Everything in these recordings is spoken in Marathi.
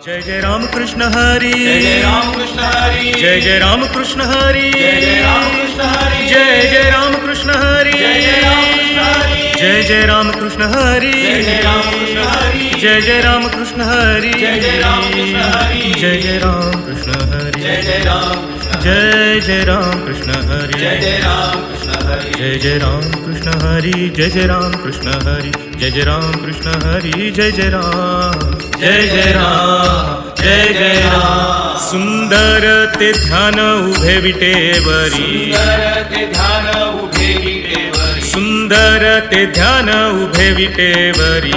जय जय राम कृष्ण हरी, जय जय राम कृष्ण हरी, जय जय राम कृष्ण हरी, जय जय राम कृष्ण हरी, जय जय राम कृष्ण हरी, जय जय राम कृष्ण हरी, जय जय राम कृष्ण हरी, जय जय राम कृष्ण हरी, जय जय राम कृष्ण हरी, जय जय राम कृष्ण हरी, जय जय राम कृष्ण हरी, जय जय राम कृष्ण हरी, जय जय राम कृष्ण हरी, जय जय राम कृष्ण हरी, जय जय राम कृष्ण हरी, जय जय राम कृष्ण हरी, जय जय राम, जय जय राम, जय जय राम. सुंदर ते ध्यान उभे विटेवरी, सुंदर ते ध्यान उभे विटेवरी, सुंदर ते ध्यान उभे विटेवरी,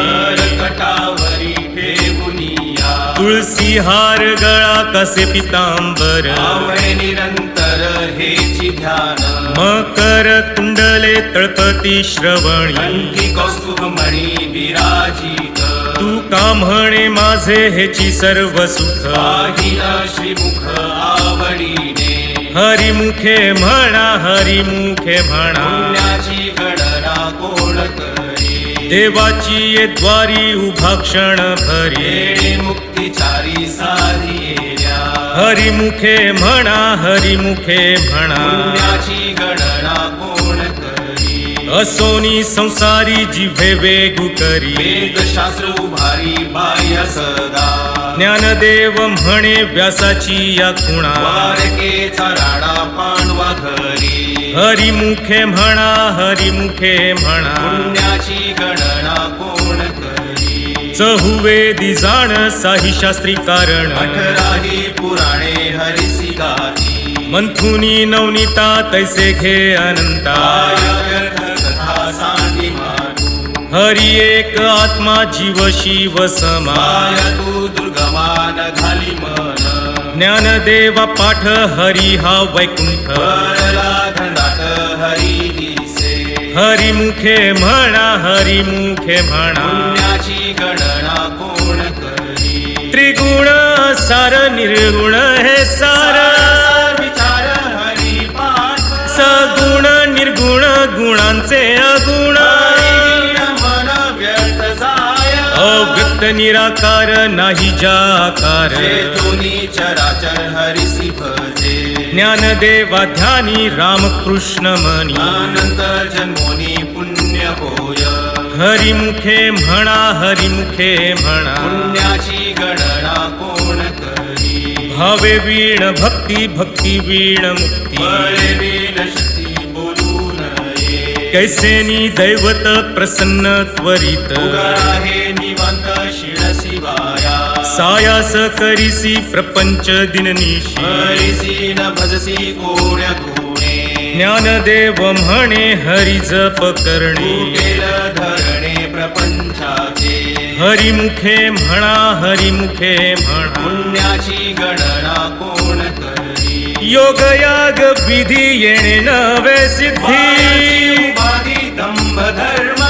कटावरी ठेवुनिया, तुळसी हार गळा कसे पितांबर, आवळे निरंतर हेची ध्यान, मकर कुंडले तळपती श्रवणी, कंठी कौस्तुभमणी विराजित, तू का म्हणे माझे हेची सर्व सुख, पाहिल श्रीमुख आवडीने, हरिमुखे म्हणा, हरिमुखे म्हणा, पुण्याची गणना कोण करी, देवाची ये द्वारी उभा क्षण भरी, येणे मुक्तिचारी साधिया, हरिमुखे म्हणा, हरिमुखे म्हणा, पुण्याची गणना कोण करी, असोनी संसारी जिभे वेगू करी, वेदशास्त्र उभारी बाह्य सदा, ज्ञानदेव म्हणे व्यासाची या खुणा, द्वारकेचा राणा पांडवा घरी, हरिमुखे म्हणा, हरिमुखे म्हणा, पुण्याची गणना कोण करी, चहुवेदी जाण साही शास्त्री कारण, 18 पुराणे हरिसी गाती, मंथुनी नवनीता तैसे घे अनंता, व्यर्थ कथा सांडी मानू, हरी एक आत्मा जीव शिव समा, तू दुर्गमान घाली मन, ज्ञानदेवा पाठ हरी हा वैकुंठ, परला धंदाट हरी दिसे, हरिमुखे म्हणा, हरिमुखे म्हणा, पुण्याची गणना कोण करी, त्रिगुण सार निर्गुण हे सार, विचार हरी पाठ, सगुण निर्गुण गुणांचे अगुण, मन व्यर्थ जाय, अव्यक्त निराकार नाही जाकार, चेतोनी चराचर हरिसी भजे, ज्ञानदेवा ध्यानी रामकृष्ण मनी, अनंत जन्मोनी पुण्य होय, हरिमुखे म्हणा, हरिमुखे म्हणा, पुण्याची गणना कोण करी, भावे वीण भक्ती, भक्ती वीण मुक्ती, बळे बिन शक्ती बोलू नये, कैसेनी दैवत प्रसन्न त्वरित, आहे निवांत शिळसी वाया, सायास करीसी प्रपंच दिननिशी, हरिसी न भजसी कोण्या गुणे, ज्ञानदेव म्हणे हरी जप करणे, केल धरणे प्रपंचाचे, हरिमुखे म्हणा, हरिमुखे म्हणा, पुण्याची गणना कोण करी, योग याग विधी येणे नवे सिद्धी, उपाधी दंभ धर्म,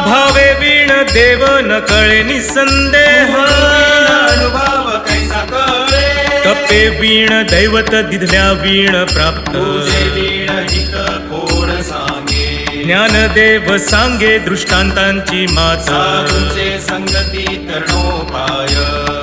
भावे वीण देव न कळे निसंदेह, अनुभव कैसा कळे, कपे वीण दैवत दिधल्या वीण प्राप्त, तुझे वीण हित कोण सांगे, ज्ञानदेव सांगे दृष्टांतांची माता, साधूंचे संगती तरणोपाय,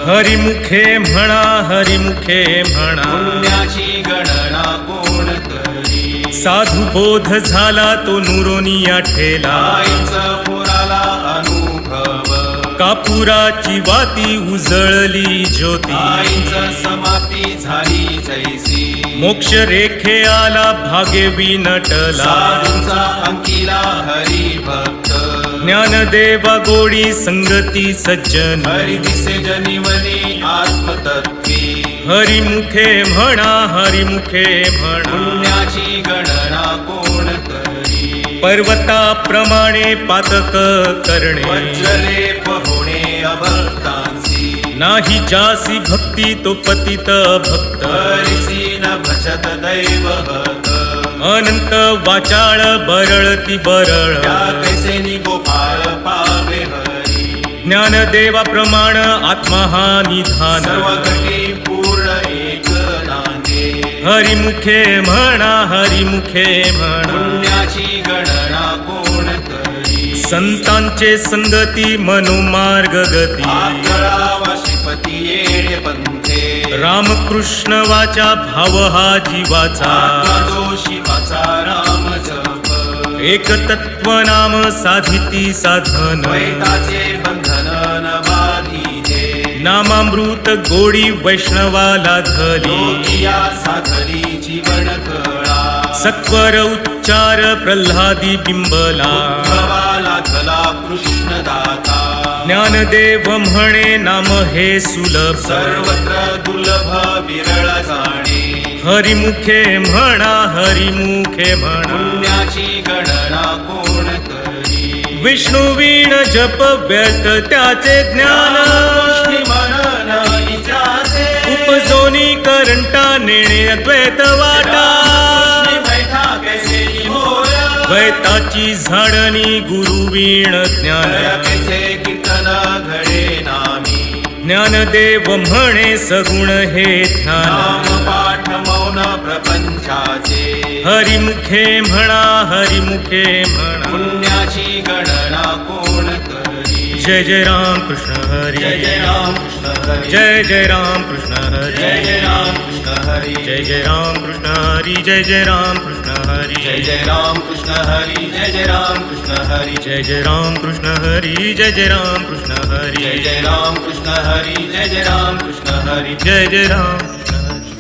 हरिमुखे म्हणा, हरिमुखे म्हणा, पुण्याची गणना कोण करी, साधू बोध झाला तो नुरोनिया ठेला, आईचा पुराला अनुभव, कापुराची वाती उजळली ज्योती, आईचा समाप्ती झाली जैसी, मोक्ष रेखे आला भागे विनटला, साधूंचा अंकिला हरी भक्त, ज्ञानदेवा गोडी संगती सज्जन, हरी दिसे जनिवली आत्मतत्वी, हरिमुखे म्हणा, हरिमुखे म्हणा, पुण्याची गणना कोण करी, पर्वताप्रमाणे पातक करणे, वज्रले पहोणे अभक्तांसी, नाही जासी भक्ती तो पतित भक्त, हरिसी न भजत दैवहत, अनंत वाचाळ बरळती बरळ, त्या कैसे गोपाळ पावे हरी, ज्ञानदेवा प्रमाण आत्मा हा निधान, सर्व घटी पूर्ण एक नांदे, हरिमुखे म्हणा, हरिमुखे म्हणा, पुण्याची गणना कोण करी, संतांचे संगती मनोमार्ग गती, आकळावा श्रीपती येणे पंथे रामकृष्ण वाचा भाव हा जीवाचा जो शिवाचा राम जप एक तत्व नाम साधिती साधन द्वैताचे बंधन न बाधिते नामामृत गोडी वैष्णवाला धली योगिया साधली जीवन कळा सत्वर उच्चार प्रल्हादी बिंबला उद्धवाला धला कृष्ण दाता ज्ञानदेव म्हणे नाम हे सुलभ सर्वत्र दुर्लभ विरळ जाणे हरिमुखे म्हणा हरिमुखे म्हणा पुण्याची गणना कोण करी विष्णू वीण जप व्यर्थ त्याचे ज्ञान कृष्णी मनन विचारे उपजोनी करंटा नेणे अद्वैत वाटा कृष्णी बैठा कैसे होय द्वैताची झाडणी गुरु वीण ज्ञान कैसे कीर्तन घडे नामी ज्ञानदेव म्हणे सगुण हे ध्यान नाम पाठ मौन प्रपंचाचे हरिमुखे म्हणा हरिमुखे म्हणा पुण्याची गणना कोण करी जय जय राम कृष्ण हरी जय जय राम कृष्ण हरी जय जय राम कृष्ण हरी जय जय राम कृष्ण हरी जय जय राम कृष्ण हरी जय जय राम कृष्ण हरी जय जय राम कृष्ण हरी जय जय राम कृष्ण हरी जय जय राम कृष्ण हरी जय जय राम कृष्ण हरी जय जय राम कृष्ण हरी जय जय राम कृष्ण हरी जय जय राम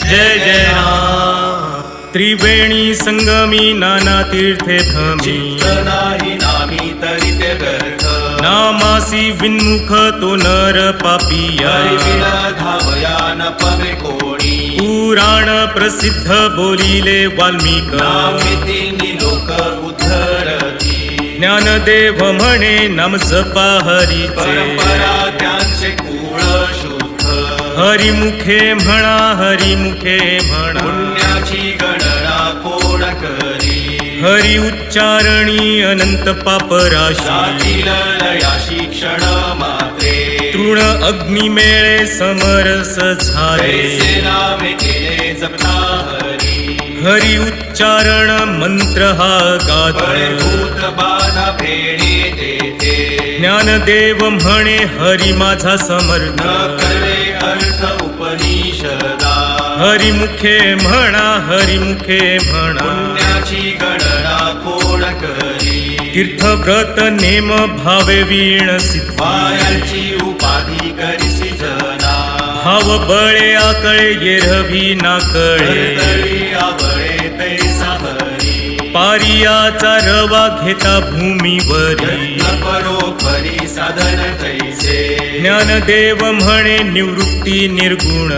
जय जय राम त्रिवेणी संगमी नाना तीर्थे भ्रमी नाही नामी तरी ते व्यर्थ नामासी विन्मुख तो नर पापिया हरिविण धावया न पवे कोणी पुराण प्रसिद्ध बोलिले वाल्मिक नामिती लोक उद्धरती ज्ञानदेव म्हणे नाम जपा हरीचे परंपरा त्यांचे कुळ शुद्ध हरिमुखे म्हणा हरिमुखे म्हणा पुण्याची गणना कोण करी हरि उच्चारणी अनंत पापराशी जातील लयाशी क्षण मात्रे तृण अग्निमेळे समरस झाले कैसे नामे केले जपता हरी हरि उच्चारण मंत्र हा गाध भूत बाधा फेडी तेथे ज्ञानदेव म्हणे हरि माझा समर्थ न कर्वे अर्थ उपनिषदा हरिमुखे म्हणा हरिमुखे म्हणा पुण्याची गणना कोण करी तीर्थव्रत नेम भावे वीण सिद्ध पायांची उपाधी करिसी जना भाव बळे आकळे येरवी नाकळे तळी आवळे तैसा हरी पारियाचा रवा घेता भूमीवरी यत्न परोपरी साधन तैसे ज्ञानदेव म्हणे निवृत्ती निर्गुण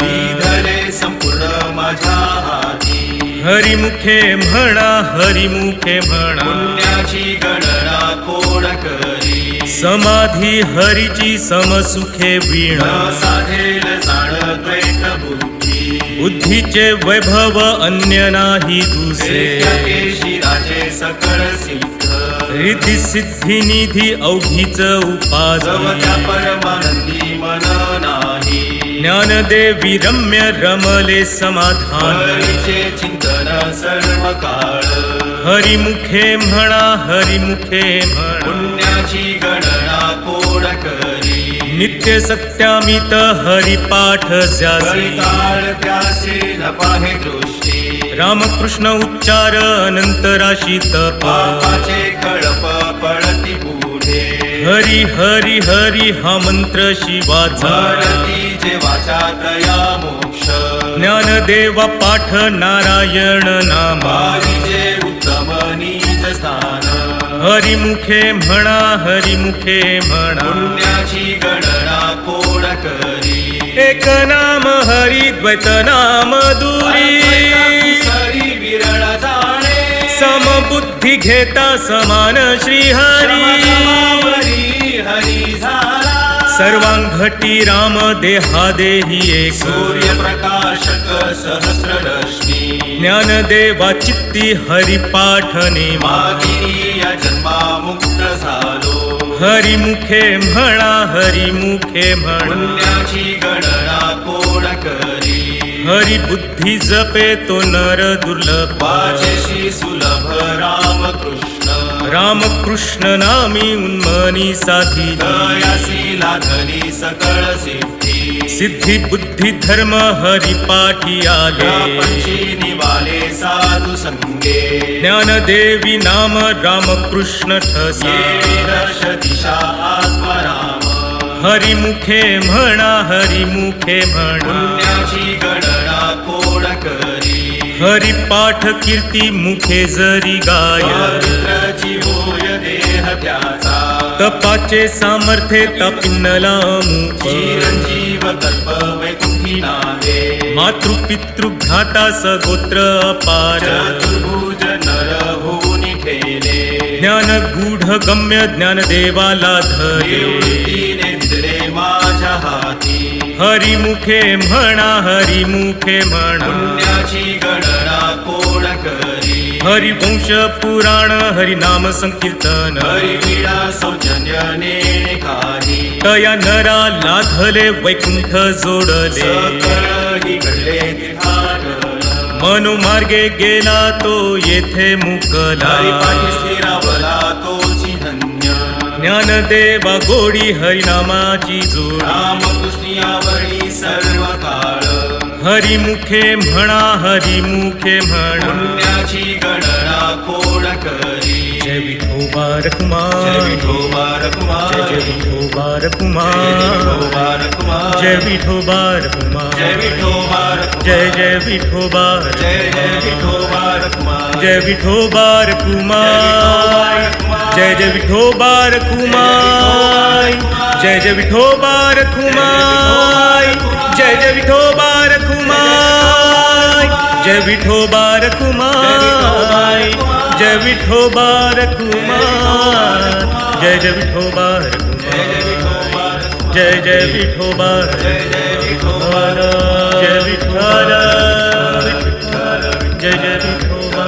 धरे संपूर्ण माझ्या हाती हरिमुखे म्हणा हरिमुखे म्हणा पुण्याची गणना कोण करी समाधी हरीची समसुखे वीण न साधेल जाण द्वैत बुद्धी बुद्धीचे वैभव अन्य नाही दुसरे केशी राजे सकळ सिद्ध रिद्धी सिद्धी निधी अवघीच उपास जवत्या परमानंदी मन नाही ज्ञानदेवी रम्य रमले समाधान हरीचे चिंतन सर्व काळ हरिमुखे म्हणा हरिमुखे म्हणा पुण्याची गणना कोण करी नित्य सत्यामित हरिपाठ ज्यासी काळ त्यासे न पाहे दृष्टी रामकृष्ण उच्चार अनंत राशी तप पापाचे कळप पडती पुढे हरी हरी हरी हा मंत्र शिवाचा भरती जे वाचा तया मोक्ष ज्ञानदेवा पाठ नारायण नामा बारीचे उत्तम नीच स्थान हरिमुखे म्हणा हरिमुखे म्हणा पुण्याची गणना कोण करी एक नाम हरी द्वैत नाम दुरी सरी विरळ जाणे समबुद्धी घेता समान श्री हरी हरी झाला सर्वांघटी राम देहा देही एक सूर्यप्रकाशक सहस्ररश्मी ज्ञानदेवा चित्ती हरिपाठ नेमा मागिनी या जन्मा मुक्त झालो हरिमुखे म्हणा हरिमुखे म्हणा पुण्याची गणना कोण करी हरी बुद्धी जपे तो नर दुर्लभ वाचेशी सुलभ रामकृष्ण रामकृष्ण नामी उन्मनी साधी दयासी लाधली सकळ सिद्धी सिद्धी बुद्धी धर्म हरी पाठी आले पंची निवाले साधु संगे ज्ञानदेवी नाम रामकृष्ण ठसा दर्श दिशा आत्मराम हरिमुखे म्हणा हरिमुखे म्हणा पुण्याची गणना कोण करी हरिपाठ कीर्ती मुखे जरी गाय पवित्राची होय देह त्याचा तपाचे सामर्थ्य तपिन्नला मुख चिरंजीव कल्प वैकुंठी नावे मातृपितृ भ्राता सगोत्र अपार चतुर्भुज नर होऊनी ठेले ज्ञान गूढ गम्य ज्ञान देवाला धरे निवृत्तीने दिले माझ्या हाती हरिमुखे म्हणा हरिमुखे म्हणा पुण्याची गणना कोण करी हरिवंश पुराण हरिनाम संकीर्तन हरिवीणा सौजन्य नेणे खाली तया नरा लाधले वैकुंठ जोडले सकळ ही घडले तीर्थाटन मनोमार्गे गेला तो येथे मुकला हरिपाठी स्थिरावला तोची धन्य ज्ञानदेवा गोडी हरिनामाची जोड रामकृष्णियावळी सर्व काळ हरिमुखे म्हणा हरिमुखे म्हणा पुण्याची गणना कोण करी जय विठोबा जय रखुमाई विठोबा रखुमाई जय विठोबा जय रखुमाई विठोबा रखुमाई जय विठोबा रखुमाई जय विठोबा रखुमाई जय जय विठोबा जय विठोबा रखुमाई जय विठोबा रखुमाई जय जय विठोबा रखुमाई जय जय विठोबा रखुमाई जय जय विठोबा रखुमाई जय विठोबा रखुमाई जय विठोबा रखुमाई जय जय विठोबा रखुमाई जय जय विठोबा जय विठोबा जय विठोबा जय जय विठोबा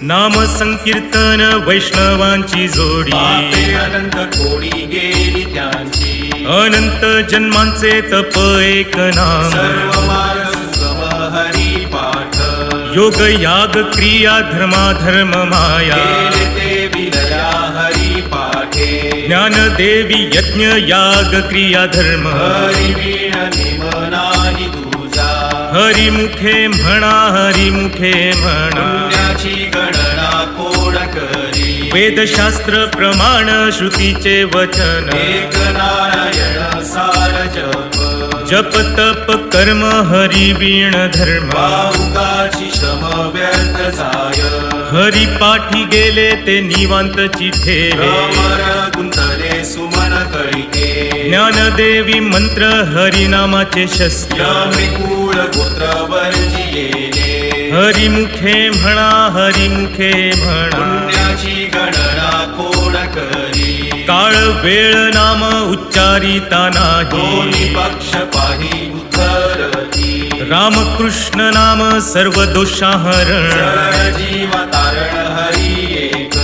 नाम संकीर्तन वैष्णवांची जोडी पापे अनंत कोडी गेली त्यांची अनंत जन्मांचे तप एक नाम सर्व मार्ग सुगम हरी पाठ योग याग क्रिया धर्माधर्म माया केले ते विलया हरी पाठे ज्ञान देवी यज्ञ याग क्रिया धर्म हरी वीण नेम नाही तुझा हरिमुखे म्हणा हरिमुखे म्हणा पुण्याची गणना कोण करी वेदशास्त्र प्रमाण श्रुतीचे वचन एक नारायण सार जप जप तप कर्म हरि वीण धर्म भावुकाची श्रम व्यर्थ जाय हरी पाठी गेले ते निवांतची ठेवे भ्रमर गुंतले सुमन कळिते ज्ञानदेवी मंत्र हरिनामाचे शस्त्र यमृकुळ गोत्र वर्जियेले हरिमुखे म्हणा हरिमुखे म्हणा पुण्याची गणना कोण करी काळ वेळ नाम उच्चारिता नाही दोन्ही पक्ष पाही उतरती रामकृष्ण नाम सर्व दोषाहरण सरळ जीव तारण हरी एक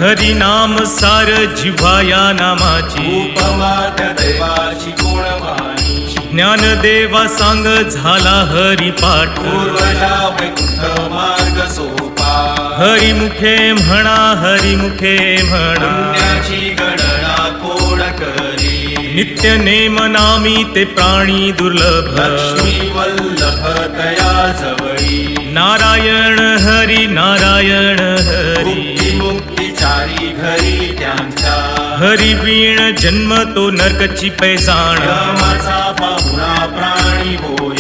हरिनाम सार जिव्हाया नामाची उपमा त्या दैवाची कोण वाणी ज्ञानदेवा सांग झाला हरिपाठ पूर्वजा वैकुंठ मार्ग सोपा हरिमुखे म्हणा हरिमुखे म्हणा पुण्याची गणना कोण करी नित्य नेम नामी ते प्राणी दुर्लभ लक्ष्मी वल्लभ तया जवळी नारायण हरी नारायण हरी मुक्ती मुक्तीचारी घरी त्यांच्या हरी वीण जन्म तो नरकची पैजाण यमाचा पाहुणा प्राणी होय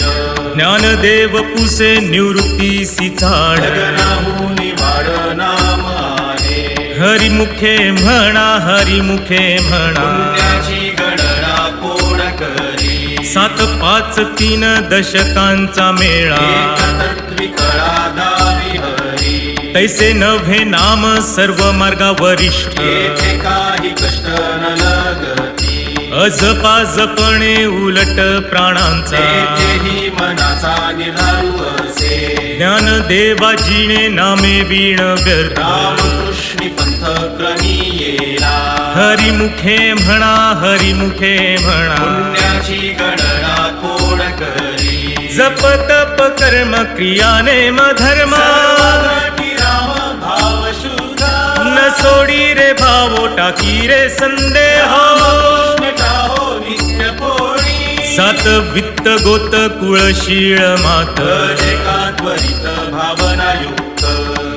ज्ञानदेव पुसे निवृत्तीसी झाड जगनाहुनी वाड नाम आहे हरिमुखे म्हणा हरिमुखे म्हणा पुण्याची गणना कोण करी 7 5 3 दशकांचा मेळा एकतत्वी कळा दावी हरी तैसे नव्हे नाम सर्व मार्गा वरिष्ठ येथे काही कष्ट न लगती अजपा जपणे उलट प्राणांचा तेथेही मनाचा निर्धारू असे ज्ञानदेवा जिणे नामे वीण व्यर्थ रामकृष्णी पंथ क्रमी येला हरिमुखे म्हणा हरिमुखे म्हणा पुण्याची गणना कोण करी जप तप कर्म क्रिया नेम धर्म सर्वगाठी राम भाव शुद्ध न सोडी रे भावो टाकी रे संदेह कृष्ण हो नित्य पोळी सात वित्त गोत कुळशीळ मात एका त्वरित भावना युक्त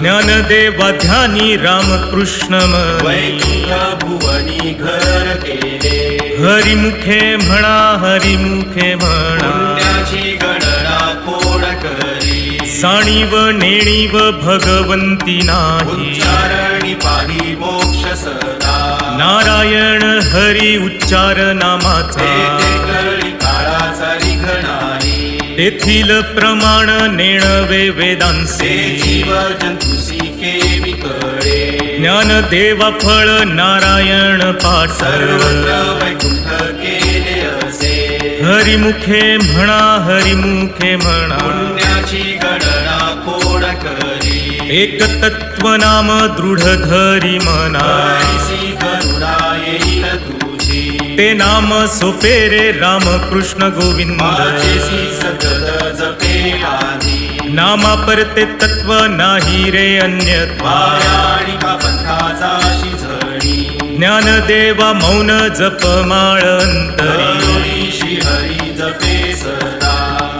ज्ञानदेवा ध्यानी रामकृष्ण मनी वैकुंठ भुवनी घर केले हरिमुखे म्हणा हरिमुखे म्हणा पुण्याची गणना कोण करी साणीव नेणीव भगवंती नाही उच्चारणी पाही मोक्ष सदा नारायण हरी उच्चार नामाचा तेथे कळी काळाचा रिघ नाही तेथील प्रमाण नेणवे वेदांसे ते जीव जंतुसी केवी कळे ज्ञानदेवा फळ नारायण पाठ सर्वत्र वैकुंठ केले असे हरिमुखे म्हणा हरिमुखे म्हणा पुण्याची गणना कोण करी एक तत्व नाम दृढ धरी मना हरिसी करुणा येईल तुझी ते नाम सोपे रे रामकृष्ण गोविंद माझेसी सतत जपे आधी नामा परते तत्व नाही रे अन्यथा माया आणि का पंथाचा शिझणी ज्ञानदेवा मौन जप माळ अंतरी हरी श्री हरी जपे सदा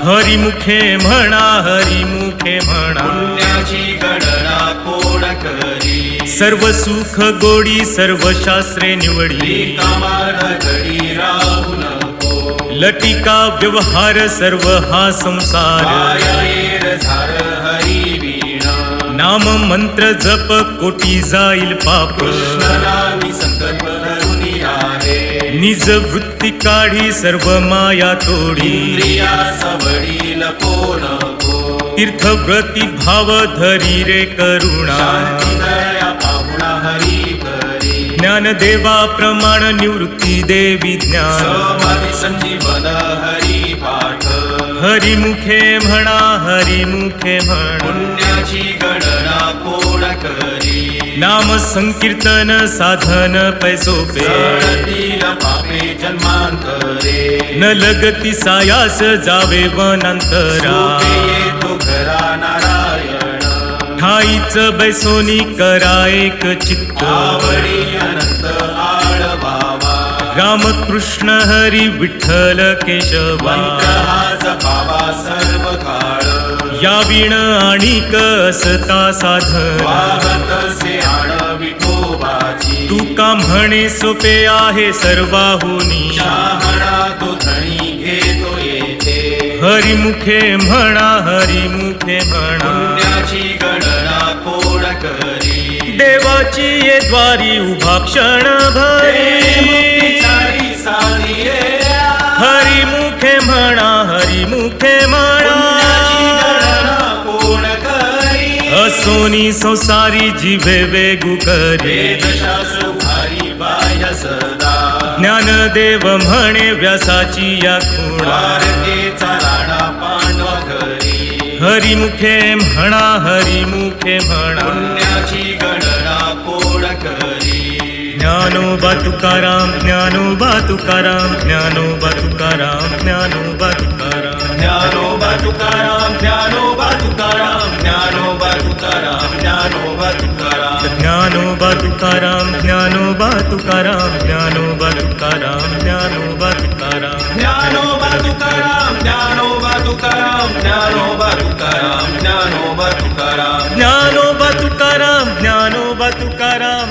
हरिमुखे म्हणा हरिमुखे म्हणा पुण्याची गणना कोण करी सर्व सुख गोडी सर्व शास्त्रे निवडी कामार्थ घडी राहू नको लटिका व्यवहार सर्व हा संसार माया येर झार हरी वीणा नाम मंत्र जप कोटी जाईल पाप कृष्ण नामी संकल्प धरुनी आहे निज वृत्ती काढी सर्व माया तोडी इंद्रिया सवडी लपो नको तीर्थव्रती भाव धरी रे करुणा शांती दया पाहुणा हरी करी ज्ञानदेवा प्रमाण निवृत्ती देवी ज्ञान समाधी संजीवन हरी पाठ हरिमुखे म्हणा हरिमुखे म्हणा पुण्याची गणना कोण करी नाम संकीर्तन साधन पैसोपे सडतील पापे जन्मांतरे न लगती सायास जावे वनांतरा सुखे येतो घरा नारायण ठाईच बैसोनी करा एक चित्त आवडी अनंत आळवावा रामकृष्ण हरी विठ्ठल केशवा मंत्र हा जपावा सर्व काळ या विण आणिक असता साधन वाहतसे आण विठोबाची तुका म्हणे सोपे आहे सर्वाहुनी शहाणा तो धणी घेतो येथे हरिमुखे म्हणा हरिमुखे म्हणा पुण्याची गणना कोण करी देवाची ये द्वारी उभा क्षण भरी मुक्तीचारी साधी रे हरिमुखे म्हणा हरिमुखे म्हणा पुण्याची गणना कोण करी असोनी संसारी जिभे वेगू करे वेदशास्त्र भारी बाह्य सदा ज्ञानदेव म्हणे व्यासाची या खुणा द्वारकेचा राणा पांडवा घरी हरिमुखे म्हणा हरिमुखे म्हणा पुण्याची गणना कोण करी ज्ञानोबा तुकाराम ज्ञानोबा तुकाराम ज्ञानोबा तुकाराम ज्ञानोबा तुकाराम ज्ञानोबा तुकाराम ज्ञानोबा तुकाराम ज्ञानोबा तुकाराम ज्ञानोबा तुकाराम ज्ञानोबा तुकाराम ज्ञानोबा तुकाराम ज्ञानोबा तुकाराम ज्ञानोबा तुकाराम ज्ञानोबा तुकाराम ज्ञानोबा तुकाराम ज्ञानोबा तुकाराम ज्ञानोबा तुकाराम ज्ञानोबा तुकाराम ज्ञानोबा तुकाराम